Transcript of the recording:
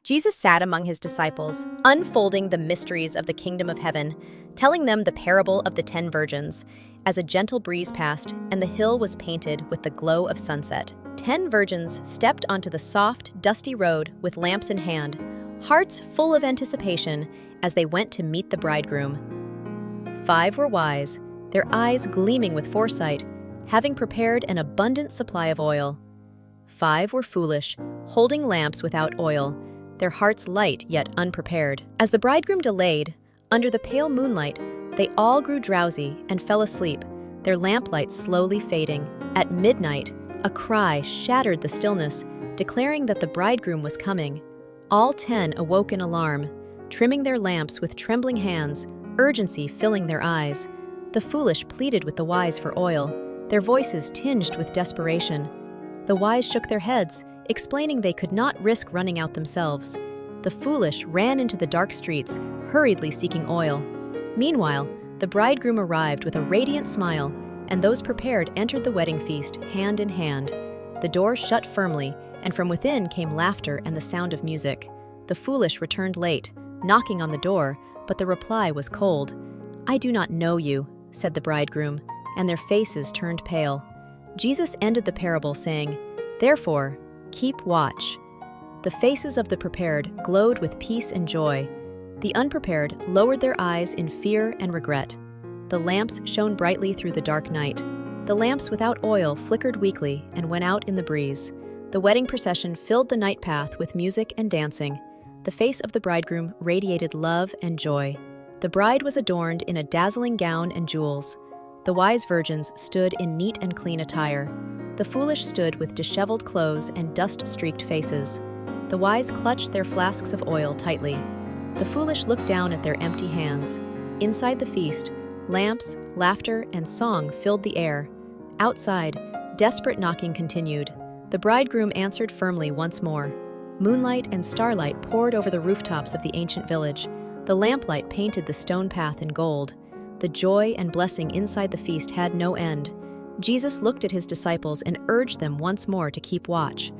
Jesus sat among his disciples, unfolding the mysteries of the kingdom of heaven, telling them the parable of the 10 virgins, as a gentle breeze passed and the hill was painted with the glow of sunset. 10 virgins stepped onto the soft, dusty road with lamps in hand, hearts full of anticipation as they went to meet the bridegroom. 5 were wise, their eyes gleaming with foresight, having prepared an abundant supply of oil. 5 were foolish, holding lamps without oil, their hearts light yet unprepared. As the bridegroom delayed, under the pale moonlight, they all grew drowsy and fell asleep, their lamplight slowly fading. At midnight, a cry shattered the stillness, declaring that the bridegroom was coming. All 10 awoke in alarm, trimming their lamps with trembling hands, urgency filling their eyes. The foolish pleaded with the wise for oil, their voices tinged with desperation. The wise shook their heads, explaining they could not risk running out themselves. The foolish ran into the dark streets, hurriedly seeking oil. Meanwhile, the bridegroom arrived with a radiant smile, and those prepared entered the wedding feast hand in hand. The door shut firmly, and from within came laughter and the sound of music. The foolish returned late, knocking on the door, but the reply was cold. "I do not know you," said the bridegroom, and their faces turned pale. Jesus ended the parable saying, "Therefore, keep watch." The faces of the prepared glowed with peace and joy. The unprepared lowered their eyes in fear and regret. The lamps shone brightly through the dark night. The lamps without oil flickered weakly and went out in the breeze. The wedding procession filled the night path with music and dancing. The face of the bridegroom radiated love and joy. The bride was adorned in a dazzling gown and jewels. The wise virgins stood in neat and clean attire. The foolish stood with disheveled clothes and dust-streaked faces. The wise clutched their flasks of oil tightly. The foolish looked down at their empty hands. Inside the feast, lamps, laughter, and song filled the air. Outside, desperate knocking continued. The bridegroom answered firmly once more. Moonlight and starlight poured over the rooftops of the ancient village. The lamplight painted the stone path in gold. The joy and blessing inside the feast had no end. Jesus looked at his disciples and urged them once more to keep watch.